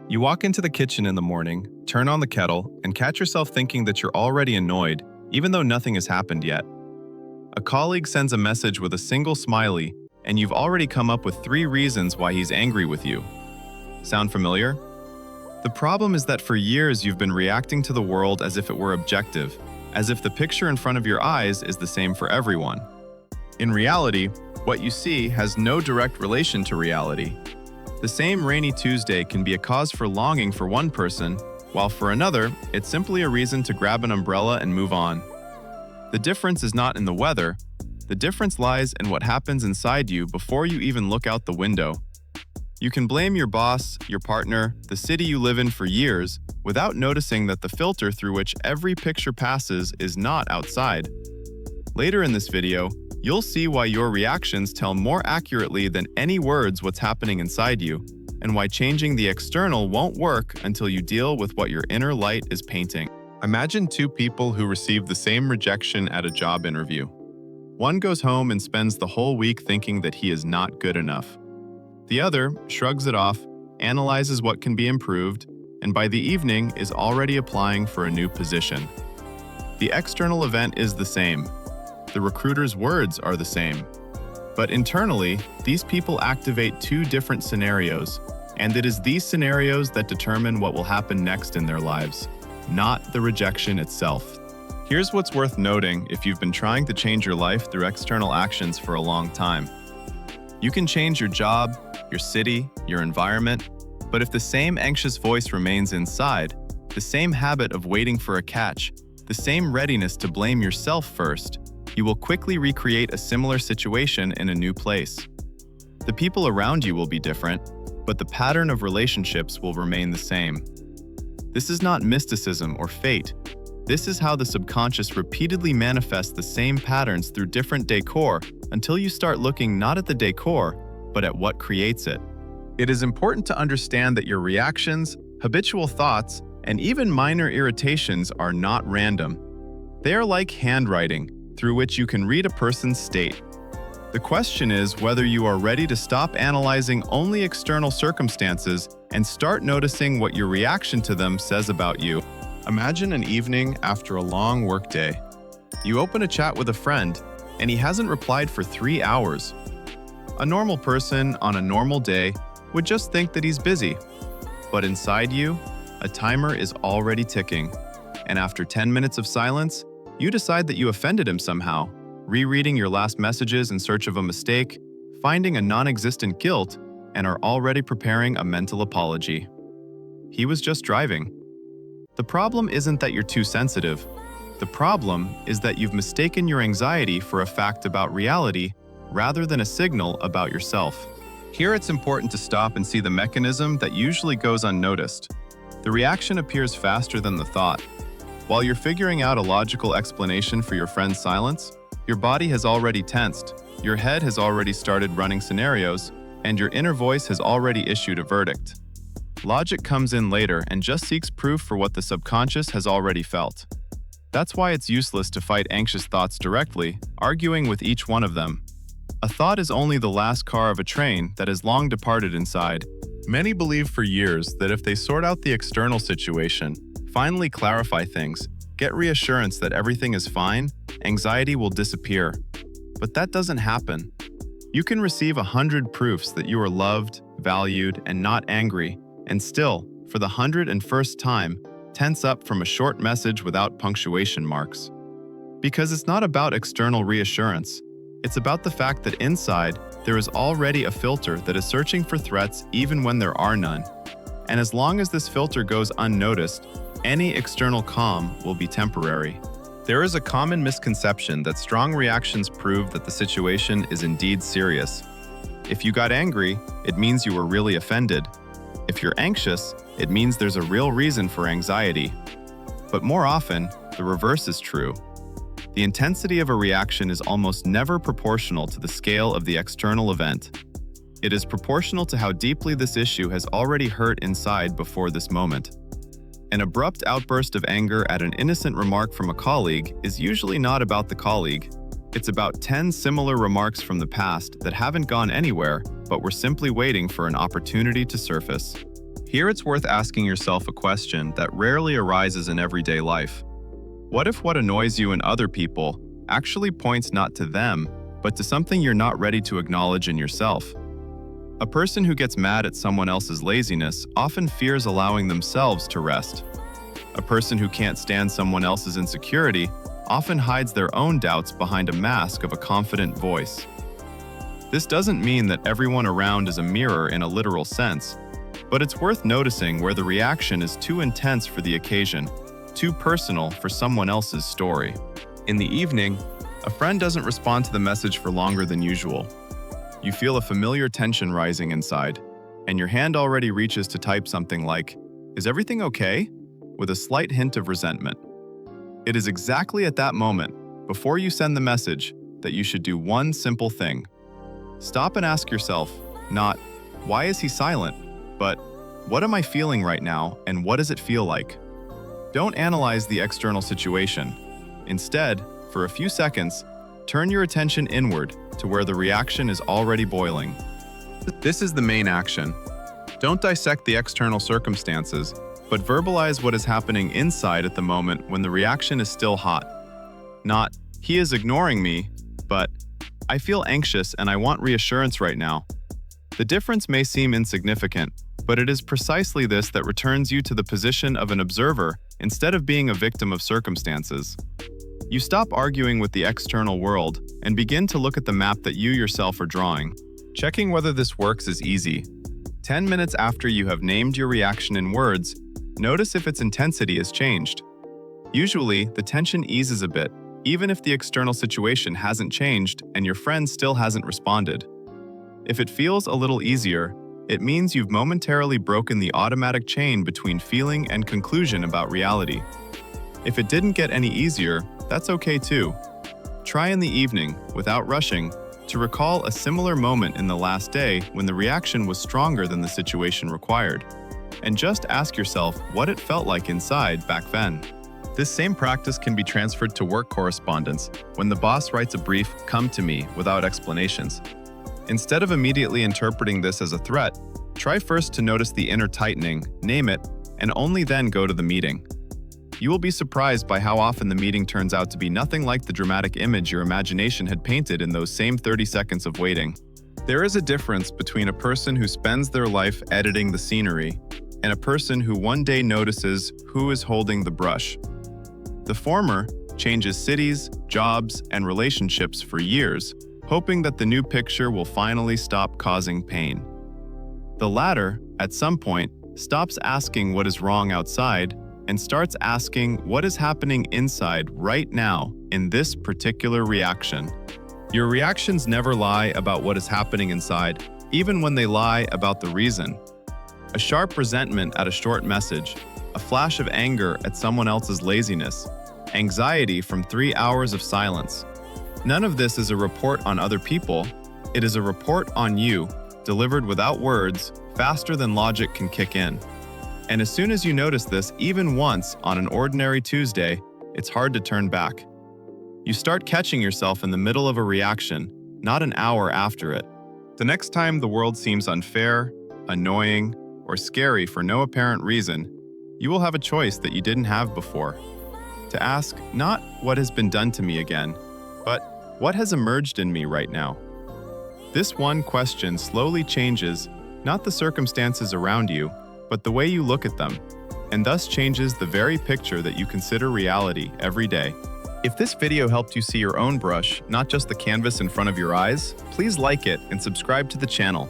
You walk into the kitchen in the morning, turn on the kettle, and catch yourself thinking that you're already annoyed, even though nothing has happened yet. A colleague sends a message with a single smiley, and you've already come up with 3 reasons why he's angry with you. Sound familiar? The problem is that for years you've been reacting to the world as if it were objective, as if the picture in front of your eyes is the same for everyone. In reality, what you see has no direct relation to reality. The same rainy Tuesday can be a cause for longing for one person, while for another, it's simply a reason to grab an umbrella and move on. The difference is not in the weather. The difference lies in what happens inside you before you even look out the window. You can blame your boss, your partner, the city you live in for years, without noticing that the filter through which every picture passes is not outside. Later in this video, you'll see why your reactions tell more accurately than any words what's happening inside you, and why changing the external won't work until you deal with what your inner light is painting. Imagine 2 people who receive the same rejection at a job interview. One goes home and spends the whole week thinking that he is not good enough. The other shrugs it off, analyzes what can be improved, and by the evening is already applying for a new position. The external event is the same. The recruiter's words are the same. But internally, these people activate 2 different scenarios, and it is these scenarios that determine what will happen next in their lives, not the rejection itself. Here's what's worth noting if you've been trying to change your life through external actions for a long time. You can change your job, your city, your environment, but if the same anxious voice remains inside, the same habit of waiting for a catch, the same readiness to blame yourself first, you will quickly recreate a similar situation in a new place. The people around you will be different, but the pattern of relationships will remain the same. This is not mysticism or fate. This is how the subconscious repeatedly manifests the same patterns through different decor until you start looking not at the decor, but at what creates it. It is important to understand that your reactions, habitual thoughts, and even minor irritations are not random. They are like handwriting, through which you can read a person's state. The question is whether you are ready to stop analyzing only external circumstances and start noticing what your reaction to them says about you. Imagine an evening after a long workday. You open a chat with a friend, and he hasn't replied for 3 hours. A normal person on a normal day would just think that he's busy. But inside you, a timer is already ticking. And after 10 minutes of silence, you decide that you offended him somehow, rereading your last messages in search of a mistake, finding a non-existent guilt, and are already preparing a mental apology. He was just driving. The problem isn't that you're too sensitive. The problem is that you've mistaken your anxiety for a fact about reality rather than a signal about yourself. Here it's important to stop and see the mechanism that usually goes unnoticed. The reaction appears faster than the thought. While you're figuring out a logical explanation for your friend's silence, your body has already tensed, your head has already started running scenarios, and your inner voice has already issued a verdict. Logic comes in later and just seeks proof for what the subconscious has already felt. That's why it's useless to fight anxious thoughts directly, arguing with each one of them. A thought is only the last car of a train that has long departed inside. Many believe for years that if they sort out the external situation, finally clarify things, get reassurance that everything is fine, anxiety will disappear. But that doesn't happen. You can receive 100 proofs that you are loved, valued, and not angry, and still, for the 101st time, tense up from a short message without punctuation marks. Because it's not about external reassurance. It's about the fact that inside, there is already a filter that is searching for threats even when there are none. And as long as this filter goes unnoticed, any external calm will be temporary. There is a common misconception that strong reactions prove that the situation is indeed serious. If you got angry, it means you were really offended. If you're anxious, it means there's a real reason for anxiety. But more often, the reverse is true. The intensity of a reaction is almost never proportional to the scale of the external event. It is proportional to how deeply this issue has already hurt inside before this moment. An abrupt outburst of anger at an innocent remark from a colleague is usually not about the colleague. It's about 10 similar remarks from the past that haven't gone anywhere, but were simply waiting for an opportunity to surface. Here it's worth asking yourself a question that rarely arises in everyday life. What if what annoys you in other people actually points not to them, but to something you're not ready to acknowledge in yourself? A person who gets mad at someone else's laziness often fears allowing themselves to rest. A person who can't stand someone else's insecurity often hides their own doubts behind a mask of a confident voice. This doesn't mean that everyone around is a mirror in a literal sense, but it's worth noticing where the reaction is too intense for the occasion, too personal for someone else's story. In the evening, a friend doesn't respond to the message for longer than usual. You feel a familiar tension rising inside, and your hand already reaches to type something like, "Is everything okay?" with a slight hint of resentment. It is exactly at that moment, before you send the message, that you should do one simple thing. Stop and ask yourself, not, "Why is he silent?" but, "What am I feeling right now, and what does it feel like?" Don't analyze the external situation. Instead, for a few seconds, turn your attention inward to where the reaction is already boiling. This is the main action. Don't dissect the external circumstances, but verbalize what is happening inside at the moment when the reaction is still hot. Not, "He is ignoring me," but, "I feel anxious and I want reassurance right now." The difference may seem insignificant, but it is precisely this that returns you to the position of an observer instead of being a victim of circumstances. You stop arguing with the external world and begin to look at the map that you yourself are drawing. Checking whether this works is easy. 10 minutes after you have named your reaction in words, notice if its intensity has changed. Usually, the tension eases a bit, even if the external situation hasn't changed and your friend still hasn't responded. If it feels a little easier, it means you've momentarily broken the automatic chain between feeling and conclusion about reality. If it didn't get any easier, that's okay too. Try in the evening, without rushing, to recall a similar moment in the last day when the reaction was stronger than the situation required. And just ask yourself what it felt like inside back then. This same practice can be transferred to work correspondence when the boss writes a brief, "Come to me," without explanations. Instead of immediately interpreting this as a threat, try first to notice the inner tightening, name it, and only then go to the meeting. You will be surprised by how often the meeting turns out to be nothing like the dramatic image your imagination had painted in those same 30 seconds of waiting. There is a difference between a person who spends their life editing the scenery and a person who one day notices who is holding the brush. The former changes cities, jobs, and relationships for years, hoping that the new picture will finally stop causing pain. The latter, at some point, stops asking what is wrong outside and starts asking what is happening inside right now in this particular reaction. Your reactions never lie about what is happening inside, even when they lie about the reason. A sharp resentment at a short message, a flash of anger at someone else's laziness, anxiety from 3 hours of silence. None of this is a report on other people. It is a report on you, delivered without words, faster than logic can kick in. And as soon as you notice this, even once on an ordinary Tuesday, it's hard to turn back. You start catching yourself in the middle of a reaction, not an hour after it. The next time the world seems unfair, annoying, or scary for no apparent reason, you will have a choice that you didn't have before. To ask not what has been done to me again, but what has emerged in me right now. This one question slowly changes not the circumstances around you, but the way you look at them, and thus changes the very picture that you consider reality every day. If this video helped you see your own brush, not just the canvas in front of your eyes, please like it and subscribe to the channel.